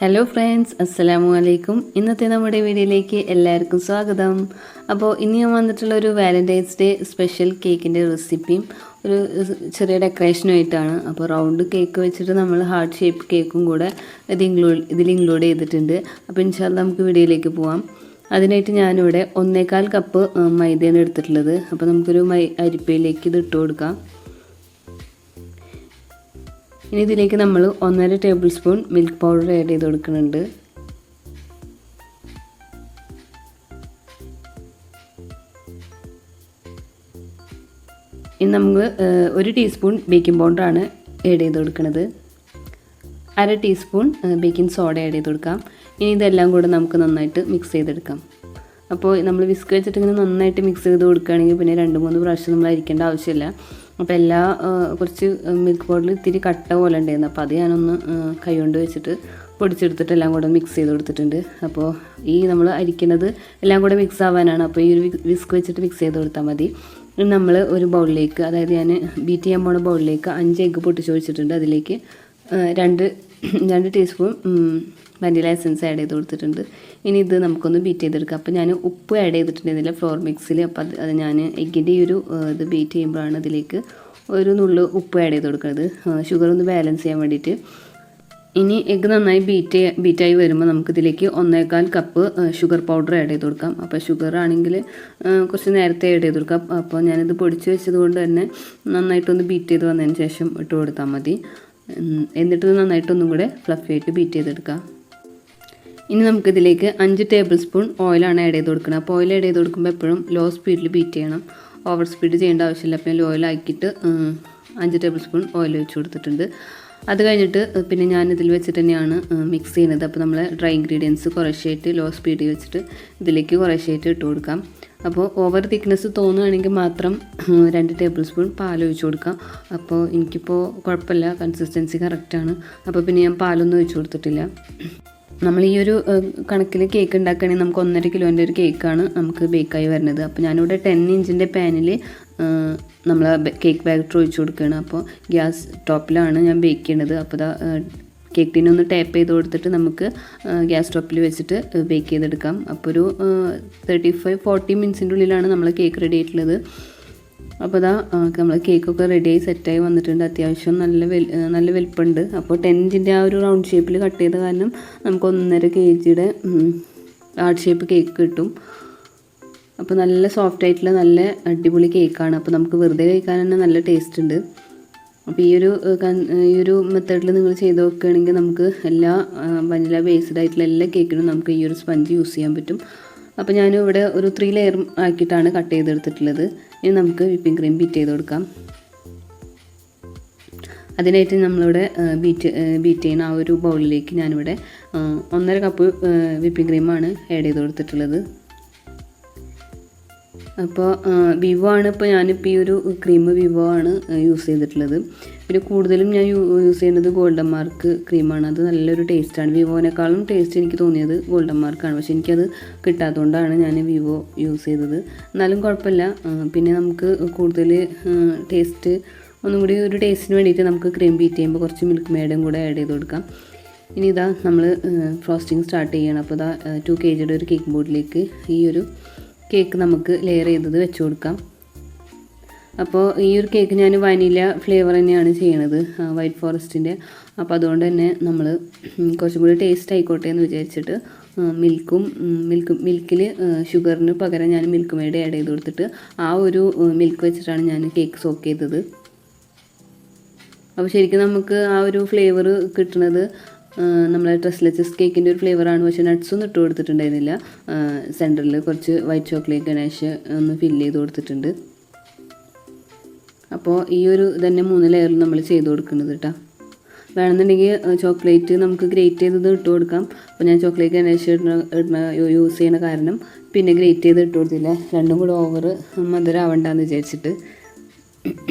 Hello friends, അസ്സലാമു അലൈക്കും. ഇന്നത്തെ നമ്മുടെ വീഡിയോയിലേക്ക് എല്ലാവർക്കും സ്വാഗതം. അപ്പോൾ ഇന്ന് ഞാൻ വന്നിട്ടുള്ള ഒരു വാലന്റൈൻസ് ഡേ സ്പെഷ്യൽ കേക്കിൻ്റെ റെസിപ്പിയും ഒരു ചെറിയ ഡെക്കറേഷനുമായിട്ടാണ്. അപ്പോൾ റൗണ്ട് കേക്ക് വെച്ചിട്ട് നമ്മൾ ഹാർട്ട് ഷേപ്പ് കേക്കും കൂടെ ഇതിൽ ഇൻക്ലൂഡ് ചെയ്തിട്ടുണ്ട്. അപ്പോൾ ഇൻഷാല്ലാ നമുക്ക് വീഡിയോയിലേക്ക് പോവാം. അതിനായിട്ട് ഞാനിവിടെ 1/4 കപ്പ് മൈദയാണ് എടുത്തിട്ടുള്ളത്. അപ്പോൾ നമുക്കൊരു അരിപ്പയിലേക്ക് ഇത് ഇട്ട് കൊടുക്കാം. ഇനി ഇതിലേക്ക് നമ്മൾ 1.5 table spoon milk powder add ചെയ്ത് കൊടുക്കുന്നുണ്ട്. ഇനി നമ്മൾ 1 ടീസ്പൂൺ ബേക്കിംഗ് പൗഡറാണ് ആഡ് ചെയ്ത് കൊടുക്കുന്നത്. 1/2 ടീസ്പൂൺ ബേക്കിംഗ് സോഡ ആഡ് ചെയ്ത് കൊടുക്കാം. ഇനി ഇതെല്ലാം കൂടെ നമുക്ക് നന്നായിട്ട് മിക്സ് ചെയ്തെടുക്കാം. അപ്പോൾ നമ്മൾ വിസ്ക് വെച്ചിട്ട് ഇങ്ങനെ നന്നായിട്ട് മിക്സ് ചെയ്ത് കൊടുക്കുകയാണെങ്കിൽ പിന്നെ 2-3 പ്രാവശ്യം നമ്മൾ അരിക്കേണ്ട ആവശ്യമില്ല. അപ്പോൾ കുറച്ച് മിൽക്ക് പൗഡറിൽ ഇത്തിരി കട്ട പോലെ ഉണ്ടായിരുന്നു. അപ്പോൾ അത് ഞാനൊന്ന് കൈ കൊണ്ട് വെച്ചിട്ട് പൊടിച്ചെടുത്തിട്ട് എല്ലാം കൂടെ മിക്സ് ചെയ്ത് കൊടുത്തിട്ടുണ്ട്. അപ്പോൾ ഈ നമ്മൾ അരിക്കുന്നത് എല്ലാം കൂടെ മിക്സ് ആവാനാണ്. അപ്പോൾ ഈ ഒരു വിസ്ക് വെച്ചിട്ട് മിക്സ് ചെയ്ത് കൊടുത്താൽ മതി. ഇനി നമ്മൾ ഒരു ബൗളിലേക്ക്, അതായത് ഞാൻ ബീറ്റ് ചെയ്യാൻ പോണ ബൗളിലേക്ക് 5 എഗ്ഗ് പൊട്ടിച്ച് ഒഴിച്ചിട്ടുണ്ട്. അതിലേക്ക് 2 ടീസ്പൂൺ വനില എസൻസ് ആഡ് ചെയ്ത് കൊടുത്തിട്ടുണ്ട്. ഇനി ഇത് നമുക്കൊന്ന് ബീറ്റ് ചെയ്തെടുക്കാം. അപ്പോൾ ഞാൻ ഉപ്പ് ആഡ് ചെയ്തിട്ടുണ്ടായിരുന്നില്ല ഫ്ലോർ മിക്സിൽ. അപ്പോൾ അത് ഞാൻ എഗ്ഗിൻ്റെ ഈ ഒരു ഇത് ബീറ്റ് ചെയ്യുമ്പോഴാണ് ഇതിലേക്ക് ഒരു നുള്ളു ഉപ്പ് ആഡ് ചെയ്ത് കൊടുക്കുന്നത്, ഷുഗർ ഒന്ന് ബാലൻസ് ചെയ്യാൻ വേണ്ടിയിട്ട്. ഇനി എഗ്ഗ് നന്നായി ബീറ്റായി വരുമ്പോൾ നമുക്കിതിലേക്ക് 1/4 കപ്പ് ഷുഗർ പൗഡർ ആഡ് ചെയ്ത് കൊടുക്കാം. അപ്പോൾ ഷുഗർ ആണെങ്കിൽ കുറച്ച് നേരത്തെ ആഡ് ചെയ്ത് കൊടുക്കാം. അപ്പോൾ ഞാനിത് പൊടിച്ച് വെച്ചത് കൊണ്ട് തന്നെ നന്നായിട്ടൊന്ന് ബീറ്റ് ചെയ്ത് വന്നതിന് ശേഷം ഇട്ട് കൊടുത്താൽ മതി. എന്നിട്ട് നന്നായിട്ടൊന്നും കൂടെ ഫ്ലഫി ആയിട്ട് ബീറ്റ് ചെയ്തെടുക്കാം. ഇനി നമുക്കിതിലേക്ക് 5 ടേബിൾ സ്പൂൺ ഓയിലാണ് ആഡ് ചെയ്ത് കൊടുക്കുന്നത്. അപ്പോൾ ഓയിൽ ആഡ് ചെയ്ത് കൊടുക്കുമ്പോൾ എപ്പോഴും ലോ സ്പീഡിൽ ബീറ്റ് ചെയ്യണം, ഓവർ സ്പീഡ് ചെയ്യേണ്ട ആവശ്യമില്ല. അപ്പോൾ ലോ ഓയിലാക്കിയിട്ട് 5 ടേബിൾ സ്പൂൺ ഓയിൽ ഒഴിച്ച് കൊടുത്തിട്ടുണ്ട്. അത് കഴിഞ്ഞിട്ട് പിന്നെ ഞാനിതിൽ വെച്ചിട്ട് തന്നെയാണ് മിക്സ് ചെയ്യുന്നത്. അപ്പോൾ നമ്മൾ ഡ്രൈ ഇൻഗ്രീഡിയൻസ് കുറേശ്ശായിട്ട് ലോ സ്പീഡിൽ വെച്ചിട്ട് ഇതിലേക്ക് കുറേശ്ശായിട്ട് ഇട്ട് കൊടുക്കാം. അപ്പോൾ ഓവർ തിക്നെസ് തോന്നുകയാണെങ്കിൽ മാത്രം 2 ടേബിൾ സ്പൂൺ പാൽ ഒഴിച്ച് കൊടുക്കാം. അപ്പോൾ എനിക്കിപ്പോൾ കുഴപ്പമില്ല, കൺസിസ്റ്റൻസി കറക്റ്റാണ്. അപ്പോൾ പിന്നെ ഞാൻ പാലൊന്നും ഒഴിച്ച് കൊടുത്തിട്ടില്ല. നമ്മൾ ഈ ഒരു കണക്കിൽ കേക്ക് ഉണ്ടാക്കുകയാണെങ്കിൽ നമുക്ക് 1.5 കിലോൻ്റെ ഒരു കേക്കാണ് നമുക്ക് ബേക്കായി വരുന്നത്. അപ്പോൾ ഞാനിവിടെ 10 ഇഞ്ചിൻ്റെ പാനിൽ നമ്മൾ കേക്ക് ബാറ്റർ ഒഴിച്ച് കൊടുക്കുകയാണ്. അപ്പോൾ ഗ്യാസ് ടോപ്പിലാണ് ഞാൻ ബേക്ക് ചെയ്യണത്. അപ്പോൾ കേക്ക് ടീനൊന്ന് ടാപ്പ് ചെയ്ത് കൊടുത്തിട്ട് നമുക്ക് ഗ്യാസ് ടോപ്പിൽ വെച്ചിട്ട് ബേക്ക് ചെയ്തെടുക്കാം. അപ്പോൾ ഒരു 35-40 മിനിറ്റ്സിൻ്റെ ഉള്ളിലാണ് നമ്മൾ കേക്ക് റെഡി ആയിട്ടുള്ളത്. അപ്പോൾ നമ്മൾ കേക്കൊക്കെ റെഡിയായി സെറ്റായി വന്നിട്ടുണ്ട്. അത്യാവശ്യം നല്ല വലിപ്പമുണ്ട്. അപ്പോൾ 10 ഇഞ്ചിൻ്റെ ആ ഒരു റൗണ്ട് ഷേപ്പിൽ കട്ട് ചെയ്ത കാരണം നമുക്ക് 1.5 kgയുടെ ഹാർട്ട് ഷേപ്പ് കേക്ക് കിട്ടും. അപ്പോൾ നല്ല സോഫ്റ്റ് ആയിട്ടുള്ള നല്ല അടിപൊളി കേക്കാണ്. അപ്പോൾ നമുക്ക് വെറുതെ കഴിക്കാൻ തന്നെ നല്ല ടേസ്റ്റ് ഉണ്ട്. അപ്പോൾ ഈ ഒരു മെത്തേഡിൽ നിങ്ങൾ ചെയ്ത് നോക്കുകയാണെങ്കിൽ നമുക്ക് എല്ലാ വനില ബേസ്ഡ് ആയിട്ടുള്ള എല്ലാ കേക്കിനും നമുക്ക് ഈ ഒരു സ്പഞ്ച് യൂസ് ചെയ്യാൻ പറ്റും. അപ്പോൾ ഞാനിവിടെ ഒരു 3 ലെയർ ആക്കിയിട്ടാണ് കട്ട് ചെയ്തെടുത്തിട്ടുള്ളത്. ഇനി നമുക്ക് വിപ്പിംഗ് ക്രീം ബീറ്റ് ചെയ്ത് കൊടുക്കാം. അതിനായിട്ട് നമ്മളിവിടെ ബീറ്റ് ചെയ്യുന്ന ആ ഒരു ബൗളിലേക്ക് ഞാനിവിടെ 1.5 കപ്പ് വിപ്പിംഗ് ക്രീമാണ് ആഡ് ചെയ്ത് കൊടുത്തിട്ടുള്ളത്. അപ്പോൾ വിവോ ആണ് ഇപ്പോൾ ഞാനിപ്പോൾ ഈ ഒരു ക്രീം വിവോ ആണ് യൂസ് ചെയ്തിട്ടുള്ളത്. പിന്നെ കൂടുതലും ഞാൻ യൂസ് ചെയ്യുന്നത് ഗോൾഡൻ മാർക്ക് ക്രീമാണ്. അത് നല്ലൊരു ടേസ്റ്റാണ്. വിവോനേക്കാളും ടേസ്റ്റ് എനിക്ക് തോന്നിയത് ഗോൾഡൻ മാർക്കാണ്. പക്ഷേ എനിക്കത് കിട്ടാത്തതുകൊണ്ടാണ് ഞാൻ വിവോ യൂസ് ചെയ്തത്. എന്നാലും കുഴപ്പമില്ല. പിന്നെ നമുക്ക് കൂടുതൽ ടേസ്റ്റ് ഒന്നും കൂടി ഒരു ടേസ്റ്റിന് വേണ്ടിയിട്ട് നമുക്ക് ക്രീം ബീറ്റ് ചെയ്യുമ്പോൾ കുറച്ച് മിൽക്ക് മെയ്ഡും കൂടെ ആഡ് ചെയ്ത് കൊടുക്കാം. ഇനി നമ്മൾ ഫ്രോസ്റ്റിംഗ് സ്റ്റാർട്ട് ചെയ്യണം. അപ്പോൾ 2 kgയുടെ ഒരു കേക്ക് ബോർഡിലേക്ക് ഈ ഒരു കേക്ക് നമുക്ക് ലെയർ ചെയ്തത് വെച്ച് കൊടുക്കാം. അപ്പോൾ ഈ ഒരു കേക്ക് ഞാൻ വനില ഫ്ലേവർ തന്നെയാണ് ചെയ്യണത്, വൈറ്റ് ഫോറസ്റ്റിൻ്റെ. അപ്പോൾ അതുകൊണ്ട് തന്നെ നമ്മൾ കുറച്ചും കൂടി ടേസ്റ്റ് ആയിക്കോട്ടെ എന്ന് വിചാരിച്ചിട്ട് മിൽക്കിൽ ഷുഗറിന് പകരം ഞാൻ മിൽക്ക് മെയ്ഡ് ആഡ് ചെയ്ത് കൊടുത്തിട്ട് ആ ഒരു മിൽക്ക് വെച്ചിട്ടാണ് ഞാൻ കേക്ക് സോക്ക് ചെയ്തത്. അപ്പോൾ ശരിക്കും നമുക്ക് ആ ഒരു ഫ്ലേവർ കിട്ടുന്നത് നമ്മളെ ട്രസ്ലെച്ചസ് കേക്കിൻ്റെ ഒരു ഫ്ലേവറാണ്. പക്ഷേ നട്ട്സൊന്നും ഇട്ട് കൊടുത്തിട്ടുണ്ടായിരുന്നില്ല. സെൻറ്ററിൽ കുറച്ച് വൈറ്റ് ചോക്ലേറ്റ് ഗണേഷ് ഒന്ന് ഫില്ല് ചെയ്ത് കൊടുത്തിട്ടുണ്ട്. അപ്പോൾ ഈ ഒരു തന്നെ 3 ലെയറിൽ നമ്മൾ ചെയ്ത് കൊടുക്കുന്നത് കേട്ടോ. വേണമെന്നുണ്ടെങ്കിൽ ചോക്ലേറ്റ് നമുക്ക് ഗ്രേറ്റ് ചെയ്തത് ഇട്ട് കൊടുക്കാം. അപ്പോൾ ഞാൻ ചോക്ലേറ്റ് ഗണേഷ് യൂസ് ചെയ്യുന്ന കാരണം പിന്നെ ഗ്രേറ്റ് ചെയ്ത് ഇട്ട് കൊടുത്തില്ല. രണ്ടും കൂടെ ഓവർ മധുരം ആവണ്ടെന്ന് വിചാരിച്ചിട്ട്.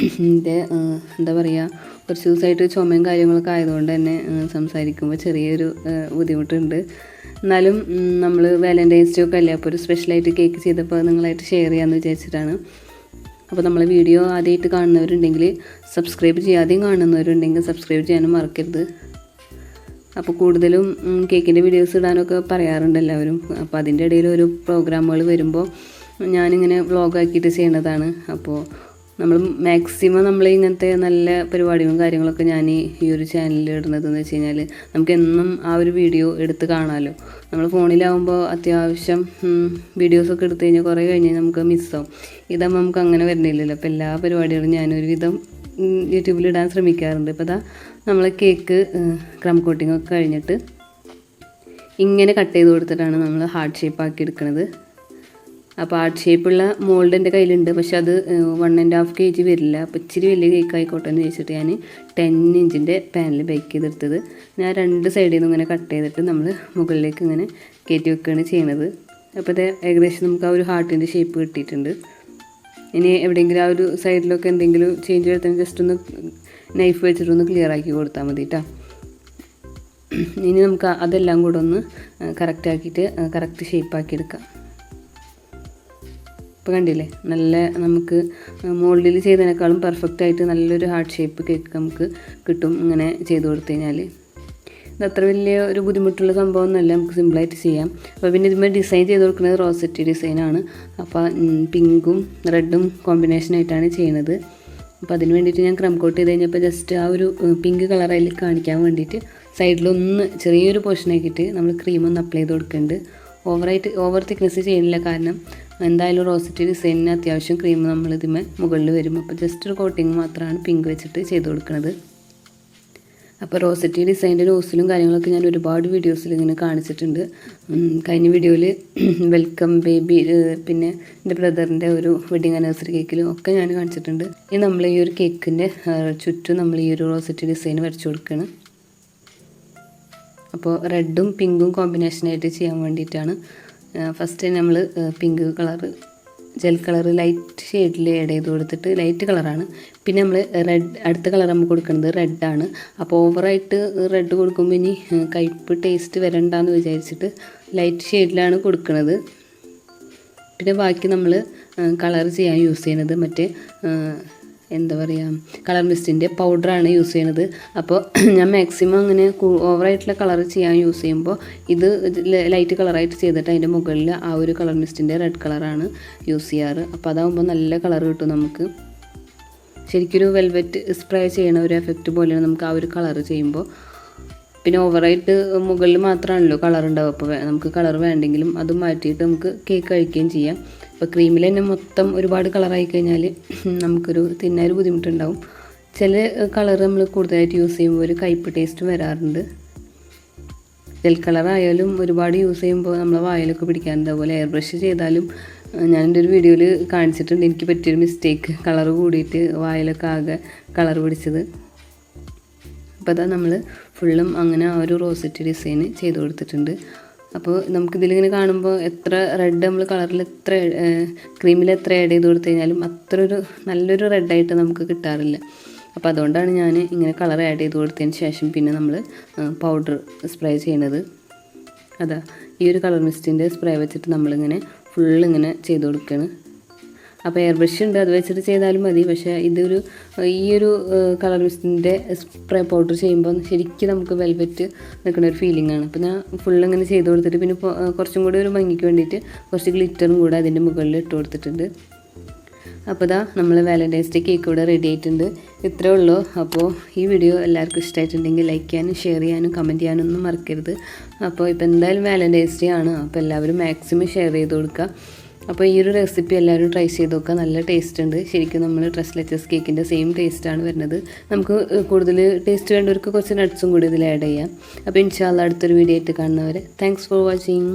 എന്താ പറയുക, കുറച്ച് ദിവസമായിട്ട് ചുമയും കാര്യങ്ങളൊക്കെ ആയതുകൊണ്ട് തന്നെ സംസാരിക്കുമ്പോൾ ചെറിയൊരു ബുദ്ധിമുട്ടുണ്ട്. എന്നാലും നമ്മൾ വാലന്റൈൻസ് ഡേ ഒക്കെ അല്ലേ, അപ്പോൾ ഒരു സ്പെഷ്യലായിട്ട് കേക്ക് ചെയ്തപ്പോൾ നിങ്ങളായിട്ട് ഷെയർ ചെയ്യാമെന്ന് വിചാരിച്ചിട്ടാണ്. അപ്പോൾ നമ്മളെ വീഡിയോ ആദ്യമായിട്ട് കാണുന്നവരുണ്ടെങ്കിൽ സബ്സ്ക്രൈബ് ചെയ്യാതെയും കാണുന്നവരുണ്ടെങ്കിൽ സബ്സ്ക്രൈബ് ചെയ്യാനും മറക്കരുത്. അപ്പോൾ കൂടുതലും കേക്കിൻ്റെ വീഡിയോസ് ഇടാനൊക്കെ പറയാറുണ്ട് എല്ലാവരും. അപ്പോൾ അതിൻ്റെ ഇടയിൽ ഒരു പ്രോഗ്രാമുകൾ വരുമ്പോൾ ഞാനിങ്ങനെ വ്ളോഗാക്കിയിട്ട് ചെയ്യണതാണ്. അപ്പോൾ നമ്മൾ മാക്സിമം നമ്മൾ ഇങ്ങനത്തെ നല്ല പരിപാടികളും കാര്യങ്ങളൊക്കെ ഞാൻ ഈ ഒരു ചാനലിൽ ഇടുന്നതെന്ന് വെച്ച് കഴിഞ്ഞാൽ നമുക്കെന്നും ആ ഒരു വീഡിയോ എടുത്ത് കാണാമല്ലോ. നമ്മൾ ഫോണിലാവുമ്പോൾ അത്യാവശ്യം വീഡിയോസൊക്കെ എടുത്തു കഴിഞ്ഞാൽ കുറേ കഴിഞ്ഞ് നമുക്ക് മിസ്സാവും. ഇതാകുമ്പോൾ നമുക്ക് അങ്ങനെ വരുന്നില്ലല്ലോ. അപ്പോൾ എല്ലാ പരിപാടികളും ഞാനൊരു വിധം യൂട്യൂബിൽ ഇടാൻ ശ്രമിക്കാറുണ്ട്. ഇപ്പോൾ ഇതാ നമ്മൾ കേക്ക് ക്രം കോട്ടിംഗ് ഒക്കെ കഴിഞ്ഞിട്ട് ഇങ്ങനെ കട്ട് ചെയ്ത് കൊടുത്തിട്ടാണ് നമ്മൾ ഹാർട്ട് ഷേപ്പ് ആക്കി എടുക്കുന്നത്. അപ്പോൾ ഹാർട്ട് ഷേപ്പുള്ള മോൾഡ് എൻ്റെ കയ്യിലുണ്ട്, പക്ഷെ അത് 1.5 kg വരില്ല. അപ്പോൾ ഇച്ചിരി വലിയ കേക്ക് ആയിക്കോട്ടെ എന്ന് വെച്ചിട്ട് ഞാൻ 10 ഇഞ്ചിൻ്റെ പാനിൽ ബേക്ക് ചെയ്തെടുത്തത്. ഞാൻ 2 സൈഡിൽ നിന്ന് ഇങ്ങനെ കട്ട് ചെയ്തിട്ട് നമ്മൾ മുകളിലേക്ക് ഇങ്ങനെ കയറ്റി വെക്കുകയാണ് ചെയ്യുന്നത്. അപ്പോൾ ഇത് ഏകദേശം നമുക്ക് ആ ഒരു ഹാർട്ടിൻ്റെ ഷേപ്പ് കിട്ടിയിട്ടുണ്ട്. ഇനി എവിടെയെങ്കിലും ആ ഒരു സൈഡിലൊക്കെ എന്തെങ്കിലും ചേഞ്ച് വരുത്താൻ ജസ്റ്റ് ഒന്ന് നൈഫ് വെച്ചിട്ടൊന്ന് ക്ലിയർ ആക്കി കൊടുത്താൽ മതി കേട്ടോ. ഇനി നമുക്ക് അതെല്ലാം കൂടെ ഒന്ന് കറക്റ്റ് ആക്കിയിട്ട് കറക്റ്റ് ഷേപ്പാക്കി എടുക്കാം. ഇപ്പോൾ കണ്ടില്ലേ, നല്ല നമുക്ക് മോൾഡിൽ ചെയ്തതിനേക്കാളും പെർഫെക്റ്റായിട്ട് നല്ലൊരു ഹാർട്ട് ഷേപ്പ് കേക്ക് നമുക്ക് കിട്ടും ഇങ്ങനെ ചെയ്ത് കൊടുത്തു കഴിഞ്ഞാൽ. ഇത് അത്ര വലിയ ഒരു ബുദ്ധിമുട്ടുള്ള സംഭവമൊന്നുമല്ല, നമുക്ക് സിമ്പിളായിട്ട് ചെയ്യാം. അപ്പോൾ പിന്നെ ഇതിന്മേൽ ഡിസൈൻ ചെയ്ത് കൊടുക്കുന്നത് റോസറ്റി ഡിസൈനാണ്. അപ്പോൾ പിങ്കും റെഡും കോമ്പിനേഷനായിട്ടാണ് ചെയ്യുന്നത്. അപ്പോൾ അതിന് വേണ്ടിയിട്ട് ഞാൻ ക്രം കോട്ട് ചെയ്ത് കഴിഞ്ഞപ്പോൾ ജസ്റ്റ് ആ ഒരു പിങ്ക് കളർ അതിൽ കാണിക്കാൻ വേണ്ടിയിട്ട് സൈഡിലൊന്ന് ചെറിയൊരു പോർഷനാക്കിയിട്ട് നമ്മൾ ക്രീമൊന്ന് അപ്ലൈ ചെയ്ത് കൊടുക്കുന്നുണ്ട്. ഓവർ തിക്നെസ് ചെയ്യുന്നില്ല, കാരണം എന്തായാലും റോസറ്റി ഡിസൈനിന് അത്യാവശ്യം ക്രീം നമ്മൾ ഇതിന്മേ മുകളിൽ വരും. അപ്പോൾ ജസ്റ്റ് ഒരു കോട്ടിങ് മാത്രമാണ് പിങ്ക് വെച്ചിട്ട് ചെയ്ത് കൊടുക്കുന്നത്. അപ്പോൾ റോസറ്റി ഡിസൈൻ്റെ റോസിലും കാര്യങ്ങളൊക്കെ ഞാൻ ഒരുപാട് വീഡിയോസിൽ ഇങ്ങനെ കാണിച്ചിട്ടുണ്ട്. കഴിഞ്ഞ വീഡിയോയിൽ വെൽക്കം ബേബി, പിന്നെ എൻ്റെ ബ്രദറിൻ്റെ ഒരു വെഡിങ് ആനിവേഴ്സറി കേക്കിലും ഒക്കെ ഞാൻ കാണിച്ചിട്ടുണ്ട്. ഇനി നമ്മൾ ഈ ഒരു കേക്കിൻ്റെ ചുറ്റും നമ്മൾ ഈ ഒരു റോസറ്റി ഡിസൈൻ വരച്ചു കൊടുക്കുകയാണ്. അപ്പോൾ റെഡും പിങ്കും കോമ്പിനേഷനായിട്ട് ചെയ്യാൻ വേണ്ടിയിട്ടാണ് ഫസ്റ്റ് നമ്മൾ pink colour gel colour light ഷെയ്ഡിൽ ആഡ് ചെയ്ത് കൊടുത്തിട്ട് ലൈറ്റ് കളറാണ്. പിന്നെ നമ്മൾ അടുത്ത കളർ നമുക്ക് കൊടുക്കുന്നത് റെഡാണ്. അപ്പോൾ ഓവറായിട്ട് റെഡ് കൊടുക്കുമ്പോൾ ഇനി കയ്പ്പ് ടേസ്റ്റ് വരണ്ടെന്ന് വിചാരിച്ചിട്ട് ലൈറ്റ് ഷെയ്ഡിലാണ് കൊടുക്കുന്നത്. പിന്നെ ബാക്കി നമ്മൾ കളർ ചെയ്യാൻ യൂസ് ചെയ്യുന്നത് മറ്റേ എന്താ പറയുക, കളർ മിസ്റ്റിൻ്റെ പൗഡറാണ് യൂസ് ചെയ്യണത്. അപ്പോൾ ഞാൻ മാക്സിമം അങ്ങനെ ഓവറായിട്ടുള്ള കളർ ചെയ്യാൻ യൂസ് ചെയ്യുമ്പോൾ ഇത് ലൈറ്റ് കളറായിട്ട് ചെയ്തിട്ട് അതിൻ്റെ മുകളിൽ ആ ഒരു കളർ മിസ്റ്റിൻ്റെ റെഡ് കളറാണ് യൂസ് ചെയ്യാറ്. അപ്പോൾ അതാകുമ്പോൾ നല്ല കളർ കിട്ടും നമുക്ക്. ശരിക്കൊരു വെൽവെറ്റ് സ്പ്രേ ചെയ്യണ ഒരു എഫക്റ്റ് പോലെയാണ് നമുക്ക് ആ ഒരു കളർ ചെയ്യുമ്പോൾ. പിന്നെ ഓവറായിട്ട് മുകളിൽ മാത്രമാണല്ലോ കളർ ഉണ്ടാവും. അപ്പോൾ നമുക്ക് കളർ വേണ്ടെങ്കിലും അത് മാറ്റിയിട്ട് നമുക്ക് കേക്ക് കഴിക്കുകയും ചെയ്യാം. അപ്പോൾ ക്രീമിൽ തന്നെ മൊത്തം ഒരുപാട് കളറായി കഴിഞ്ഞാൽ നമുക്കൊരു തിന്നാനൊരു ബുദ്ധിമുട്ടുണ്ടാവും. ചില കളർ നമ്മൾ കൂടുതലായിട്ട് യൂസ് ചെയ്യുമ്പോൾ ഒരു കയ്പ്പ് ടേസ്റ്റ് വരാറുണ്ട്. ജെൽ കളറായാലും ഒരുപാട് യൂസ് ചെയ്യുമ്പോൾ നമ്മളെ വായിലൊക്കെ പിടിക്കാറുണ്ട്. അതുപോലെ എയർ ബ്രഷ് ചെയ്താലും ഞാൻ എൻ്റെ ഒരു വീഡിയോയിൽ കാണിച്ചിട്ടുണ്ട് എനിക്ക് പറ്റിയൊരു മിസ്റ്റേക്ക്, കളർ കൂടിയിട്ട് വായിലൊക്കെ ആകെ കളർ പിടിച്ചത്. അപ്പോൾ അതാ നമ്മൾ ഫുള്ളും അങ്ങനെ ആ ഒരു റോസറ്റി ഡിസൈൻ ചെയ്ത് കൊടുത്തിട്ടുണ്ട്. അപ്പോൾ നമുക്കിതിലിങ്ങനെ കാണുമ്പോൾ എത്ര റെഡ് നമ്മൾ കളറിൽ എത്ര ക്രീമിൽ എത്ര ആഡ് ചെയ്ത് കൊടുത്തു കഴിഞ്ഞാലും അത്ര ഒരു നല്ലൊരു റെഡായിട്ട് നമുക്ക് കിട്ടാറില്ല. അപ്പോൾ അതുകൊണ്ടാണ് ഞാൻ ഇങ്ങനെ കളർ ആഡ് ചെയ്ത് കൊടുത്തതിന് ശേഷം പിന്നെ നമ്മൾ പൗഡർ സ്പ്രേ ചെയ്യുന്നത്. അതാ ഈ ഒരു കളർ മിസ്റ്റിൻ്റെ സ്പ്രേ വെച്ചിട്ട് നമ്മളിങ്ങനെ ഫുള്ളിങ്ങനെ ചെയ്ത് കൊടുക്കുകയാണ്. അപ്പോൾ എയർ ബ്രഷ് ഉണ്ട്, അത് വെച്ചിട്ട് ചെയ്താലും മതി. പക്ഷേ ഈ ഒരു കളർ മിസ്റ്റിൻ്റെ സ്പ്രേ പൗഡർ ചെയ്യുമ്പോൾ ശരിക്കും നമുക്ക് വെൽവെറ്റ് നിൽക്കുന്ന ഒരു ഫീലിംഗ് ആണ്. അപ്പോൾ ഞാൻ ഫുള്ളിങ്ങനെ ചെയ്ത് കൊടുത്തിട്ട് പിന്നെ കുറച്ചും കൂടി ഒരു ഭംഗിക്ക് വേണ്ടിയിട്ട് കുറച്ച് ഗ്ലിറ്ററും കൂടെ അതിൻ്റെ മുകളിൽ ഇട്ട് കൊടുത്തിട്ടുണ്ട്. അപ്പോൾ ഇതാ നമ്മൾ വാലൻറ്റൈൻസ് ഡേ കേക്ക് ഇവിടെ റെഡി ആയിട്ടുണ്ട്. ഇത്രേ ഉള്ളൂ. അപ്പോൾ ഈ വീഡിയോ എല്ലാവർക്കും ഇഷ്ടമായിട്ടുണ്ടെങ്കിൽ ലൈക്ക് ചെയ്യാനും ഷെയർ ചെയ്യാനും കമൻറ്റ് ചെയ്യാനൊന്നും മറക്കരുത്. അപ്പോൾ ഇപ്പോൾ എന്തായാലും വാലൻറ്റൈൻസ് ഡേ ആണ്, അപ്പോൾ എല്ലാവരും മാക്സിമം ഷെയർ ചെയ്ത് കൊടുക്കുക. അപ്പോൾ ഈ ഒരു റെസിപ്പി എല്ലാവരും ട്രൈ ചെയ്ത് നോക്കുക, നല്ല ടേസ്റ്റ് ഉണ്ട്. ശരിക്കും നമ്മൾ ട്രസ്ലെച്ചസ് കേക്കിൻ്റെ സെയിം ടേസ്റ്റാണ് വരുന്നത്. നമുക്ക് കൂടുതൽ ടേസ്റ്റ് വേണ്ടവർക്ക് കുറച്ച് നട്ട്സും കൂടി ഇതിൽ ആഡ് ചെയ്യാം. അപ്പോൾ ഇൻഷാ അല്ലാഹ് അടുത്തൊരു വീഡിയോ ആയിട്ട് കാണുന്നവരെ താങ്ക്സ് ഫോർ വാച്ചിങ്.